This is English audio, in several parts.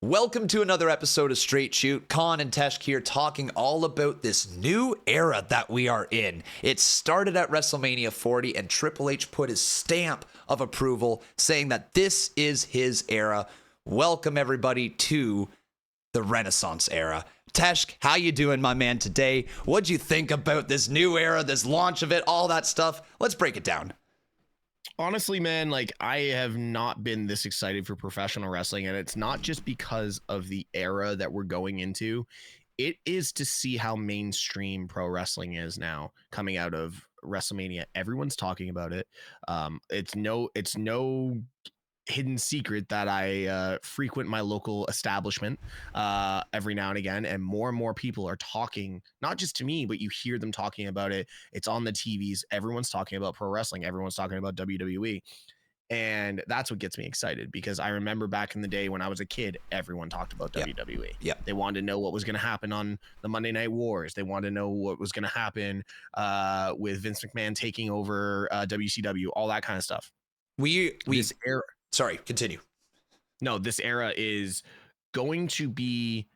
Welcome to another episode of Straight Shoot. Con and Teshk here talking all about this new era that we are in. It started at WrestleMania 40 and Triple H put his stamp of approval saying that this is his era. Welcome everybody to the Renaissance era. Teshk, how you doing, my man, today? What'd you think about this new era, this launch of it, all that stuff? Let's break it down. Honestly, man, like I have not been this excited for professional wrestling, and it's not just because of the era that we're going into. It is to see how mainstream pro wrestling is now coming out of WrestleMania. Everyone's talking about it. It's no hidden secret that I frequent my local establishment every now and again, and more people are talking, not just to me, but you hear them talking about it. It's on the TVs. Everyone's talking about pro wrestling. Everyone's talking about WWE. And that's what gets me excited, because I remember back in the day when I was a kid, everyone talked about WWE. Yep. They wanted to know what was going to happen on the Monday Night Wars. They wanted to know what was going to happen with Vince McMahon taking over WCW, all that kind of stuff. This era, Sorry, continue. No, this era is going to be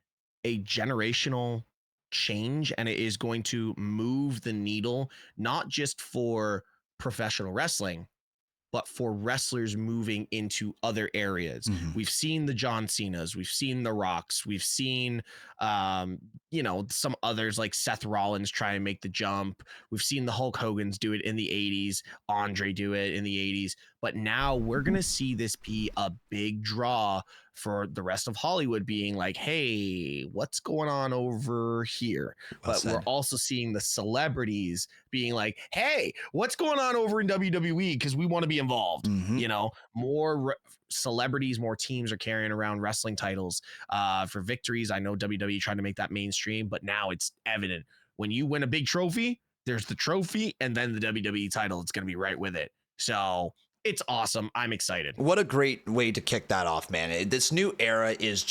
a generational change, and it is going to move the needle, not just for professional wrestling, but for wrestlers moving into other areas. Mhm. We've seen the John Cenas, we've seen the Rocks, we've seen, some others like Seth Rollins try and make the jump. We've seen the Hulk Hogan's do it in the 80s, Andre do it in the 80s, but now we're going to see this be a big draw for the rest of Hollywood, being like, hey, what's going on over here? Well But we're said. also seeing the celebrities being like, hey, what's going on over in WWE? Because we want to be involved. Mhm. More celebrities, more teams are carrying around wrestling titles for victories. I know WWE trying to make that mainstream, but now it's evident. When you win a big trophy, there's the trophy and then the WWE title. It's going to be right with it. So it's awesome. I'm excited. What a great way to kick that off, man. This new era is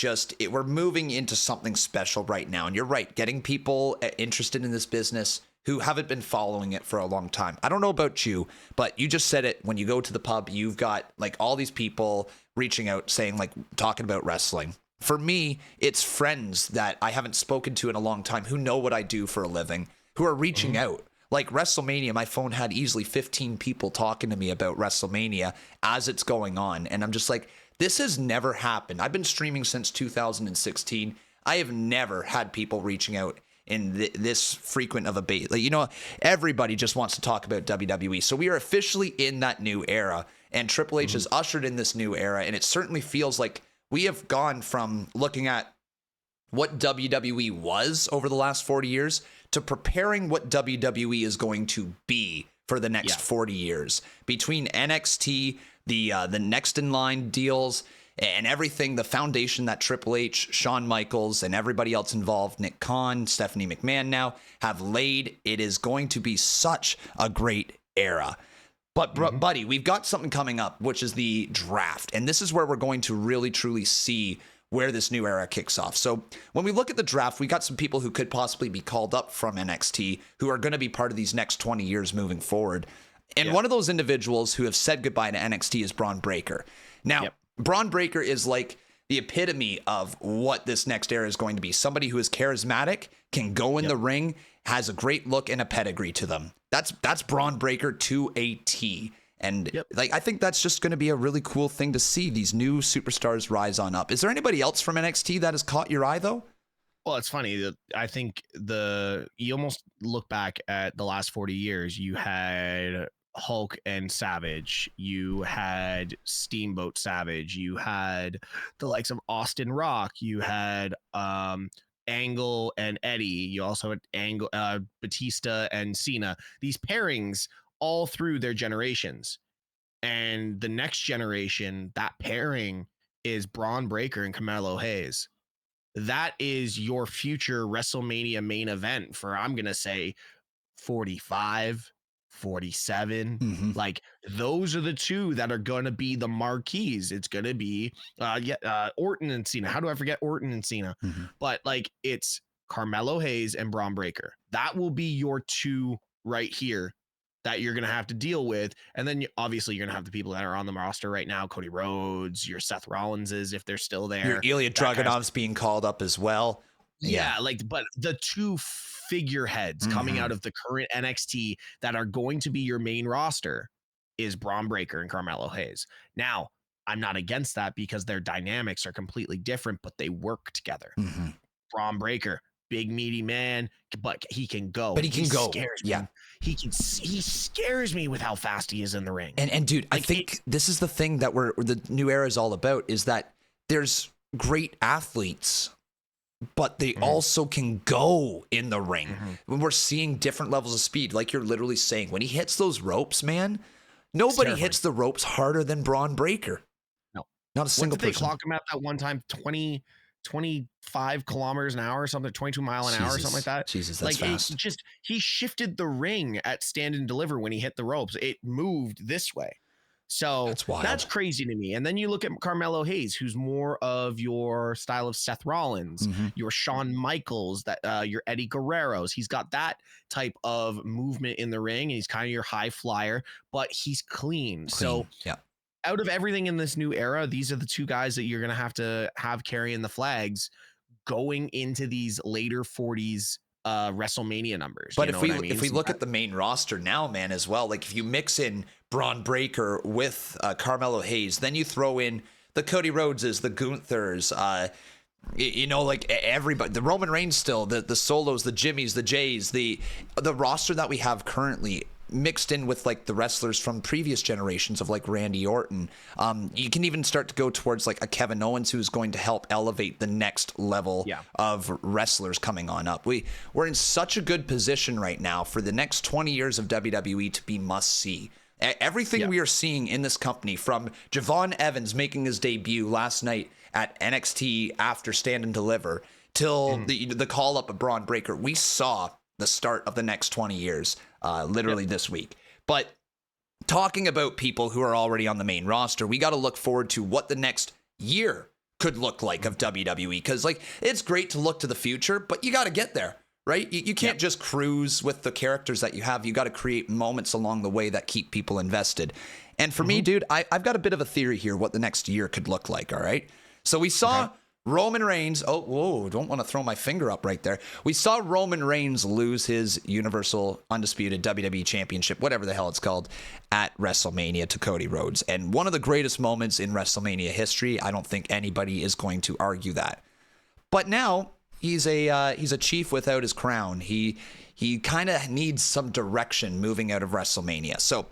we're moving into something special right now. And you're right, getting people interested in this business who haven't been following it for a long time. I don't know about you, but you just said it. When you go to the pub, you've got like all these people reaching out saying, like, talking about wrestling. For me, it's friends that I haven't spoken to in a long time who know what I do for a living, who are reaching out. Like WrestleMania, my phone had easily 15 people talking to me about WrestleMania as it's going on. And I'm just like, this has never happened. I've been streaming since 2016. I have never had people reaching out in this frequent of a bait. Like, everybody just wants to talk about WWE. So we are officially in that new era. And Triple H has ushered in this new era. And it certainly feels like we have gone from looking at what WWE was over the last 40 years to preparing what WWE is going to be for the next 40 years. Between NXT, the next in line deals, and everything, the foundation that Triple H, Shawn Michaels, and everybody else involved, Nick Khan, Stephanie McMahon now, have laid, it is going to be such a great era. But, buddy, we've got something coming up, which is the draft. And this is where we're going to really, truly see where this new era kicks off. So when we look at the draft, we got some people who could possibly be called up from NXT who are going to be part of these next 20 years moving forward. And one of those individuals who have said goodbye to NXT is Braun Breaker. Now, Braun Breaker is like the epitome of what this next era is going to be. Somebody who is charismatic, can go in the ring, has a great look and a pedigree to them. That's Braun Breaker to a T. And I think that's just going to be a really cool thing to see these new superstars rise on up. Is there anybody else from NXT that has caught your eye, though? Well, it's funny that I think you almost look back at the last 40 years. You had Hulk and Savage. You had Steamboat Savage. You had the likes of Austin Rock. You had Angle and Eddie. You also had Batista and Cena. These pairings all through their generations. And the next generation, that pairing is Braun Breaker and Carmelo Hayes. That is your future WrestleMania main event for, I'm going to say, 45, 47. Like, those are the two that are going to be the marquees. It's going to be Orton and Cena. How do I forget Orton and Cena? But like, it's Carmelo Hayes and Braun Breaker. That will be your two right here that you're going to have to deal with. And then obviously you're going to have the people that are on the roster right now, Cody Rhodes, your Seth Rollinses, if they're still there. Your Ilya Dragunov's being called up as well. Yeah, like, but the two figureheads coming out of the current NXT that are going to be your main roster is Braun Breaker and Carmelo Hayes. Now, I'm not against that because their dynamics are completely different, but they work together. Braun Breaker, big meaty man, but he can go. But he can go. Scares me. He scares me with how fast he is in the ring. And dude, like, I think this is the thing that the new era is all about, is that there's great athletes, but they also can go in the ring. When we're seeing different levels of speed, like you're literally saying, when he hits those ropes, man, nobody hits the ropes harder than Braun Breaker. No, not a single person. What did they clock him at that one time? 25 kilometers an hour or something, 22 mile an hour or something like that. Jesus, that's fast. He shifted the ring at Stand and Deliver when he hit the ropes. It moved this way. So that's crazy to me. And then you look at Carmelo Hayes, who's more of your style of Seth Rollins, your Shawn Michaels, that your Eddie Guerreros. He's got that type of movement in the ring, and he's kind of your high flyer, but he's clean. So out of everything in this new era, these are the two guys that you're going to have carrying the flags going into these later 40s WrestleMania numbers. But if we look at the main roster now, man, as well, like if you mix in Braun Breaker with Carmelo Hayes, then you throw in the Cody Rhodeses, the Gunthers, like everybody, the Roman Reigns still, the Solos, the Jimmys, the Jays, the roster that we have currently mixed in with like the wrestlers from previous generations of like Randy Orton. You can even start to go towards like a Kevin Owens, who's going to help elevate the next level of wrestlers coming on up. We're in such a good position right now for the next 20 years of WWE to be must see. Everything we are seeing in this company, from Javon Evans making his debut last night at NXT after Stand and Deliver till the call up of Braun Breaker, we saw the start of the next 20 years literally this week. But talking about people who are already on the main roster, we got to look forward to what the next year could look like of WWE, because like it's great to look to the future, but you got to get there, right? You can't just cruise with the characters that you have. You got to create moments along the way that keep people invested. And for me, dude, I've got a bit of a theory here what the next year could look like. All right, so we saw Roman Reigns. Oh, whoa, don't want to throw my finger up right there. We saw Roman Reigns lose his Universal Undisputed WWE Championship, whatever the hell it's called, at WrestleMania to Cody Rhodes. And one of the greatest moments in WrestleMania history. I don't think anybody is going to argue that. But now he's a chief without his crown. He kind of needs some direction moving out of WrestleMania. So,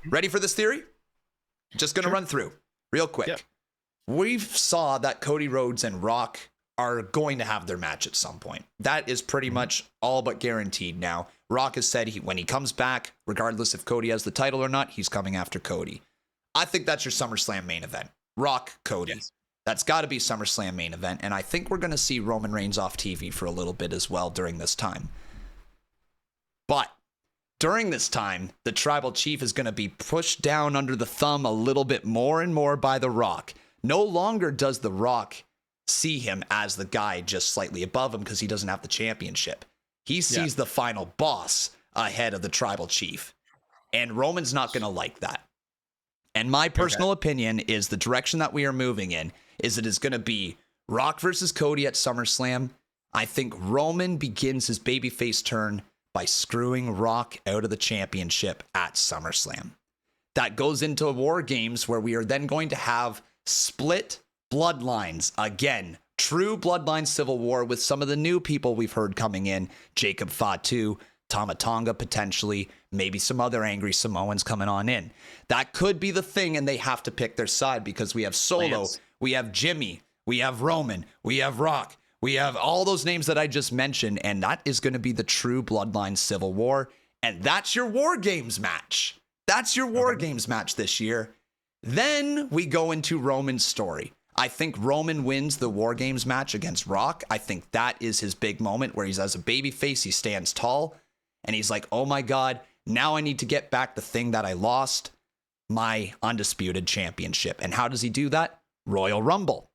ready for this theory? Just going to run through real quick. We saw that Cody Rhodes and Rock are going to have their match at some point. That is pretty much all but guaranteed now. Rock has said when he comes back, regardless if Cody has the title or not, he's coming after Cody. I think that's your SummerSlam main event. Rock, Cody. That's got to be SummerSlam main event. And I think we're going to see Roman Reigns off TV for a little bit as well during this time. But during this time, the Tribal Chief is going to be pushed down under the thumb a little bit more and more by The Rock. No longer does The Rock see him as the guy just slightly above him because he doesn't have the championship. He sees the final boss ahead of the Tribal Chief. And Roman's not going to like that. And my personal opinion is the direction that we are moving in is it is going to be Rock versus Cody at SummerSlam. I think Roman begins his babyface turn by screwing Rock out of the championship at SummerSlam. That goes into War Games, where we are then going to have split bloodlines again. True bloodline civil war with some of the new people we've heard coming in. Jacob Fatu, Tama Tonga potentially, maybe some other angry Samoans coming on in. That could be the thing, and they have to pick their side because we have Solo, we have Jimmy, we have Roman, we have Rock, we have all those names that I just mentioned, and that is going to be the true bloodline civil war, and that's your War Games match. That's your War Games match this year. Then we go into Roman's story. I think Roman wins the War Games match against Rock. I think that is his big moment where he's as a babyface, he stands tall, and he's like, oh my God, now I need to get back the thing that I lost, my Undisputed Championship. And how does he do that? Royal Rumble.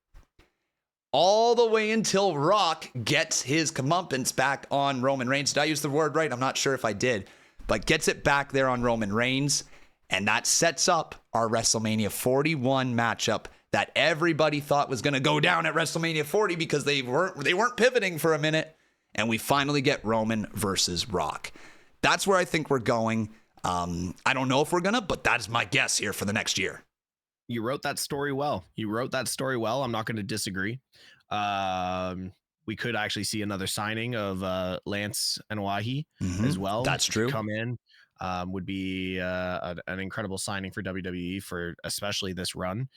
All the way until Rock gets his comeuppance back on Roman Reigns. Did I use the word right? I'm not sure if I did. but gets it back there on Roman Reigns. And that sets up our WrestleMania 41 matchup that everybody thought was going to go down at WrestleMania 40 because they weren't pivoting for a minute. And we finally get Roman versus Rock. That's where I think we're going. I don't know if we're going to, but that's my guess here for the next year. You wrote that story well. I'm not going to disagree. We could actually see another signing of Lance Anoa'i as well. That's true. Come in. Would be an incredible signing for WWE for especially this run.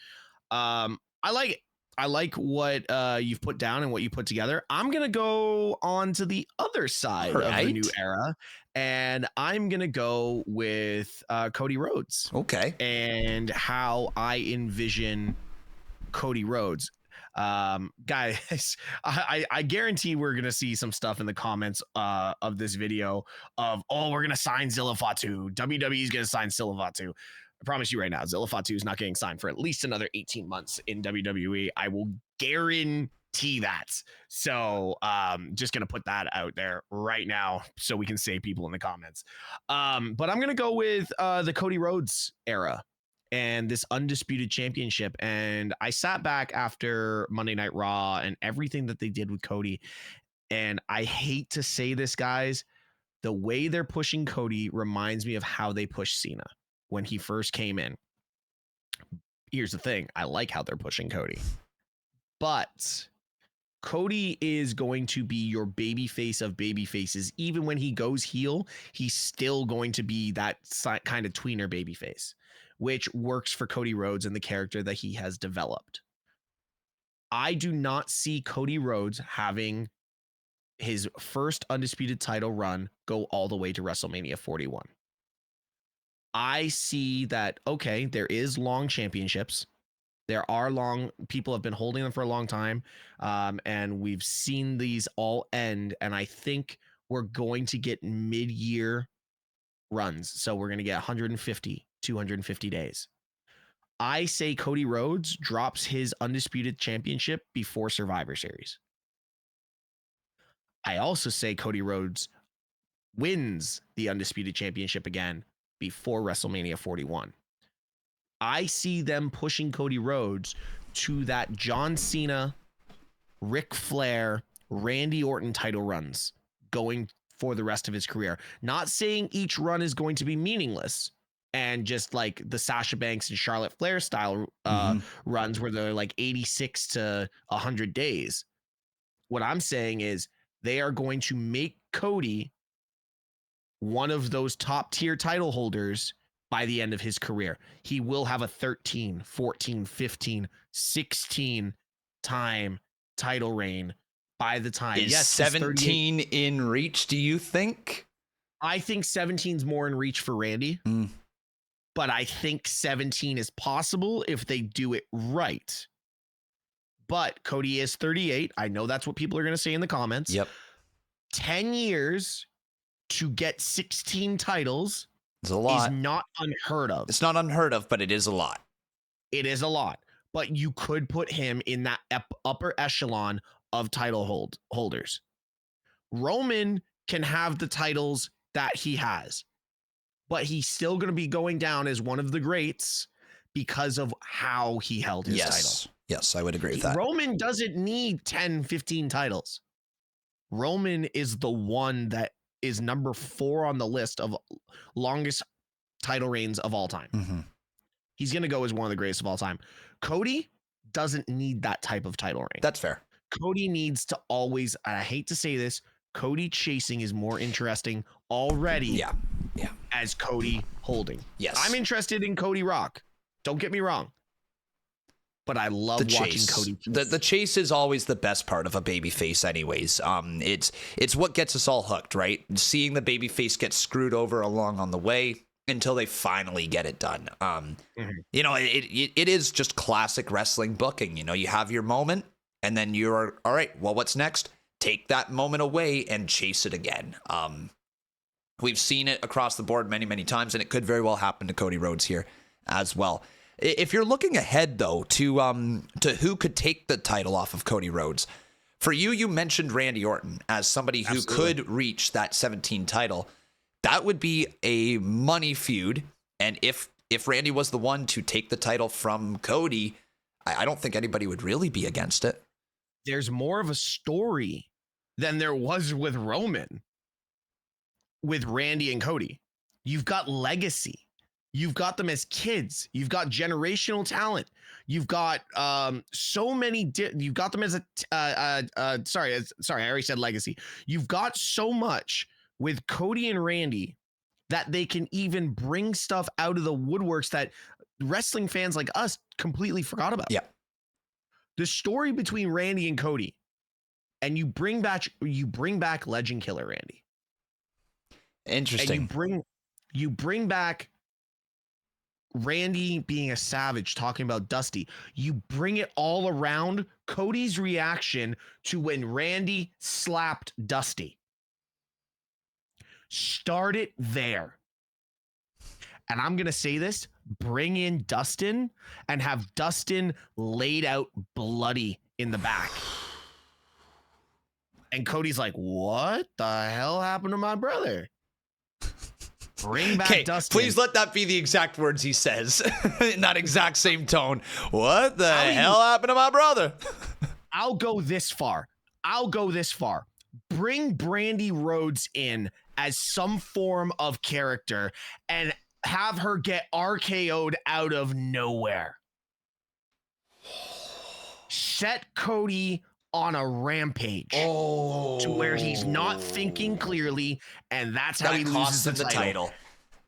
I like it. I like what you've put down and what you put together. I'm going to go on to the other side of the new era, and I'm going to go with Cody Rhodes. Okay. And how I envision Cody Rhodes. Guys, I guarantee we're gonna see some stuff in the comments of this video of, oh, we're gonna sign Zilla Fatu. WWE's gonna sign Zilla Fatu. I promise you right now, Zilla Fatu is not getting signed for at least another 18 months in WWE. I will guarantee that. So just gonna put that out there right now so we can save people in the comments. But I'm gonna go with the Cody Rhodes era and this undisputed championship. And I sat back after Monday Night Raw and everything that they did with Cody. And I hate to say this, guys, the way they're pushing Cody reminds me of how they pushed Cena when he first came in. Here's the thing. I like how they're pushing Cody, but Cody is going to be your baby face of baby faces. Even when he goes heel, he's still going to be that kind of tweener baby face, which works for Cody Rhodes and the character that he has developed. I do not see Cody Rhodes having his first undisputed title run go all the way to WrestleMania 41. I see that, okay, there is long championships. There are people have been holding them for a long time. And we've seen these all end. And I think we're going to get mid-year runs. So we're going to get 150, 250 days. I say Cody Rhodes drops his undisputed championship before Survivor Series. I also say Cody Rhodes wins the undisputed championship again before WrestleMania 41. I see them pushing Cody Rhodes to that John Cena, Ric Flair, Randy Orton title runs going for the rest of his career. Not saying each run is going to be meaningless and just like the Sasha Banks and Charlotte Flair style runs where they're like 86 to 100 days. What I'm saying is they are going to make Cody one of those top tier title holders by the end of his career. He will have a 13, 14, 15, 16 time title reign by the time. Is 17 in reach, do you think? I think 17 is more in reach for Randy. But I think 17 is possible if they do it right. But Cody is 38. I know that's what people are going to say in the comments. Yep. 10 years to get 16 titles is a lot. Is not unheard of. It's not unheard of, but it is a lot. It is a lot. But you could put him in that upper echelon of title holders. Roman can have the titles that he has, but he's still going to be going down as one of the greats because of how he held his title. Yes, I would agree with that. Roman doesn't need 10, 15 titles. Roman is the one that is number 4 on the list of longest title reigns of all time. He's going to go as one of the greatest of all time. Cody doesn't need that type of title reign. That's fair. Cody needs to always, and I hate to say this, Cody chasing is more interesting already. Yeah. As Cody holding. Yes. I'm interested in Cody Rock. Don't get me wrong. But I love watching Cody. The chase is always the best part of a baby face anyways. It's what gets us all hooked, right? Seeing the baby face get screwed over along on the way until they finally get it done. You know, it is just classic wrestling booking. You know, you have your moment and then you're all right. Well, what's next? Take that moment away and chase it again. We've seen it across the board many, many times, and it could very well happen to Cody Rhodes here as well. If you're looking ahead, though, to who could take the title off of Cody Rhodes, for you mentioned Randy Orton as somebody who could reach that 17 title. That would be a money feud. And if Randy was the one to take the title from Cody, I don't think anybody would really be against it. There's more of a story than there was with Roman, with Randy and Cody. You've got legacy. You've got them as kids. You've got generational talent. You've got so many. You've got them as sorry, I already said legacy. You've got so much with Cody and Randy that they can even bring stuff out of the woodworks that wrestling fans like us completely forgot about. Yeah. The story between Randy and Cody, and you bring back Legend Killer Randy. Interesting. And you bring back Randy being a savage, talking about Dusty. You bring it all around Cody's reaction to when Randy slapped Dusty. Start it there. And I'm going to say this, bring in Dustin and have Dustin laid out bloody in the back. And Cody's like, what the hell happened to my brother? Bring back Dustin. Please let that be the exact words he says in that exact same tone. What the hell happened to my brother? I'll go this far. Bring Brandy Rhodes in as some form of character and have her get RKO'd out of nowhere. Set Cody on a rampage to where he's not thinking clearly, and that's how he loses the title.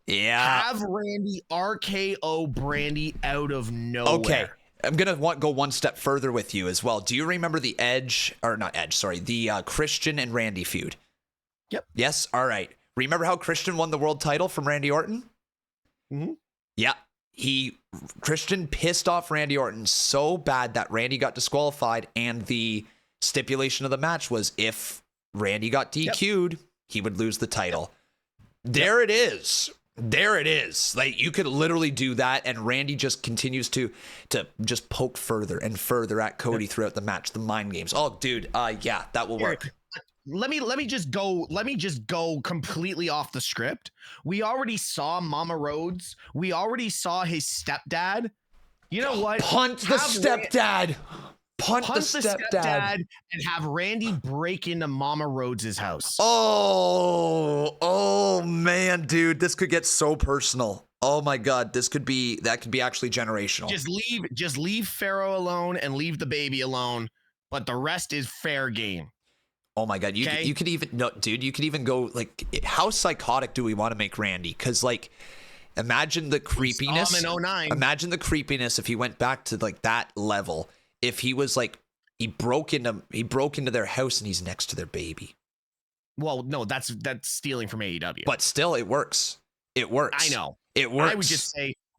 Yeah. Have Randy RKO Brandy out of nowhere. Okay. I'm going to go one step further with you as well. Do you remember the Christian and Randy feud? Yep. Yes? All right. Remember how Christian won the world title from Randy Orton? Mm-hmm. Yeah. Christian pissed off Randy Orton so bad that Randy got disqualified, and the stipulation of the match was if Randy got DQ'd, he would lose the title. There it is. Like, you could literally do that, and Randy just continues to just poke further and further at Cody throughout the match. The mind games. Oh, dude. Yeah, that will work. Let me just go completely off the script. We already saw Mama Rhodes. We already saw his stepdad. You know what? Punt the stepdad and have Randy break into Mama Rhodes' house. Oh man, dude, this could get so personal. Oh my God, that could be actually generational. Just leave Pharaoh alone and leave the baby alone, but the rest is fair game. Oh my God, you could even go, like, how psychotic do we want to make Randy? Because, like, imagine the creepiness. Imagine the creepiness if he went back to, like, that level. If he was like, he broke into their house and he's next to their baby. Well, no, that's stealing from AEW. But still, it works. I know it works.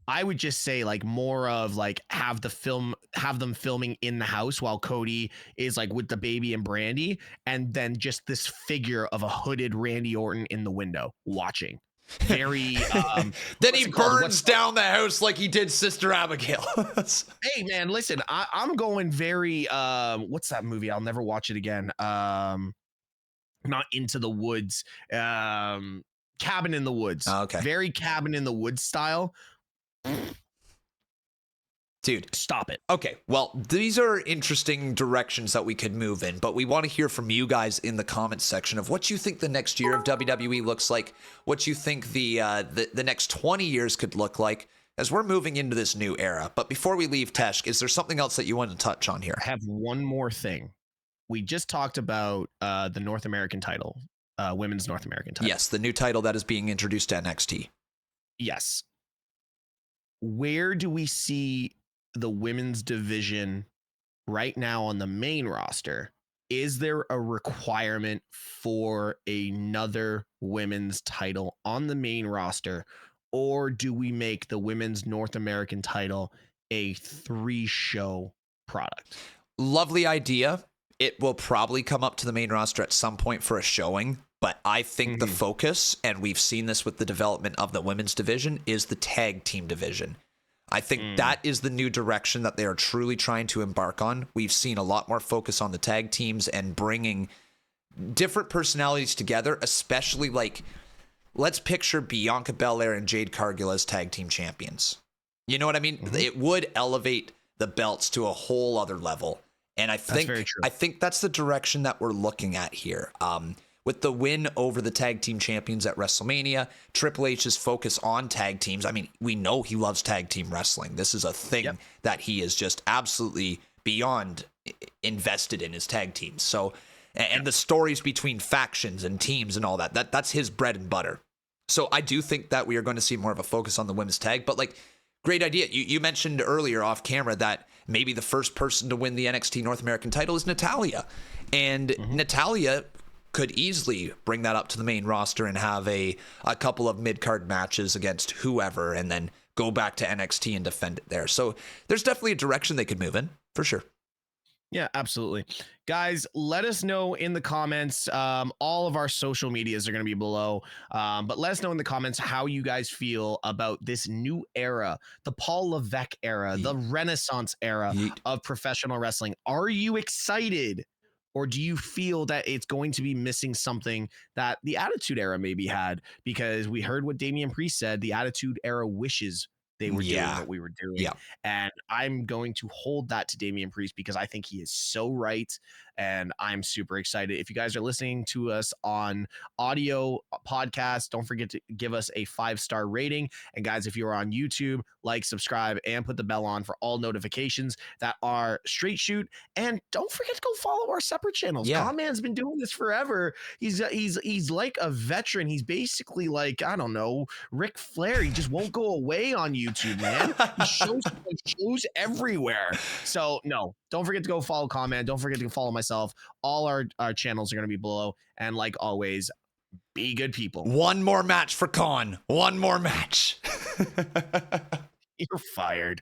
I would just say like more of like have them filming in the house while Cody is like with the baby and Brandy, and then just this figure of a hooded Randy Orton in the window watching. Very then he burns down the house like he did Sister Abigail. Hey man, listen, I'm going very what's that movie? I'll never watch it again. Not Into the Woods. Cabin in the Woods. Oh, okay. Very Cabin in the Woods style. Dude, stop it. Okay, well, these are interesting directions that we could move in, but we want to hear from you guys in the comments section of what you think the next year of WWE looks like, what you think the next 20 years could look like as we're moving into this new era. But before we leave, Teshk, is there something else that you want to touch on here? I have one more thing. We just talked about the North American title, women's North American title. Yes, the new title that is being introduced to NXT. Yes. Where do we see the women's division right now on the main roster? Is there a requirement for another women's title on the main roster, or do we make the women's North American title a 3-show product? Lovely idea. It will probably come up to the main roster at some point for a showing, but I think the focus, and we've seen this with the development of the women's division, is the tag team division. I think that is the new direction that they are truly trying to embark on. We've seen a lot more focus on the tag teams and bringing different personalities together, especially like let's picture Bianca Belair and Jade Cargill as tag team champions. You know what I mean? Mhm. It would elevate the belts to a whole other level. And I think that's the direction that we're looking at here. With the win over the tag team champions at WrestleMania, Triple H's focus on tag teams. I mean, we know he loves tag team wrestling. This is a thing that he is just absolutely beyond invested in, his tag teams. So, and the stories between factions and teams and all that's his bread and butter. So I do think that we are going to see more of a focus on the women's tag, but like, great idea. You mentioned earlier off camera that maybe the first person to win the NXT North American title is Natalya. And Natalya could easily bring that up to the main roster and have a couple of mid-card matches against whoever and then go back to NXT and defend it there. So there's definitely a direction they could move in, for sure. Yeah, absolutely. Guys, let us know in the comments. All of our social medias are going to be below. But let us know in the comments how you guys feel about this new era, the Paul Levesque era, the Renaissance era of professional wrestling. Are you excited? Or do you feel that it's going to be missing something that the Attitude Era maybe had? Because we heard what Damian Priest said, the Attitude Era wishes they were doing what we were doing. Yeah. And I'm going to hold that to Damian Priest because I think he is so right. And I'm super excited. If you guys are listening to us on audio podcast, don't forget to give us a 5-star rating. And guys, if you're on YouTube, like, subscribe, and put the bell on for all notifications that are Straight Shoot. And don't forget to go follow our separate channels. Yeah. Conman's been doing this forever. He's like a veteran. He's basically like, I don't know, Ric Flair. He just won't go away on YouTube, man. He shows everywhere. So no, don't forget to go follow Conman. Don't forget to follow myself. All our channels are going to be below. And like always, be good people. One more match for Con. One more match. You're fired.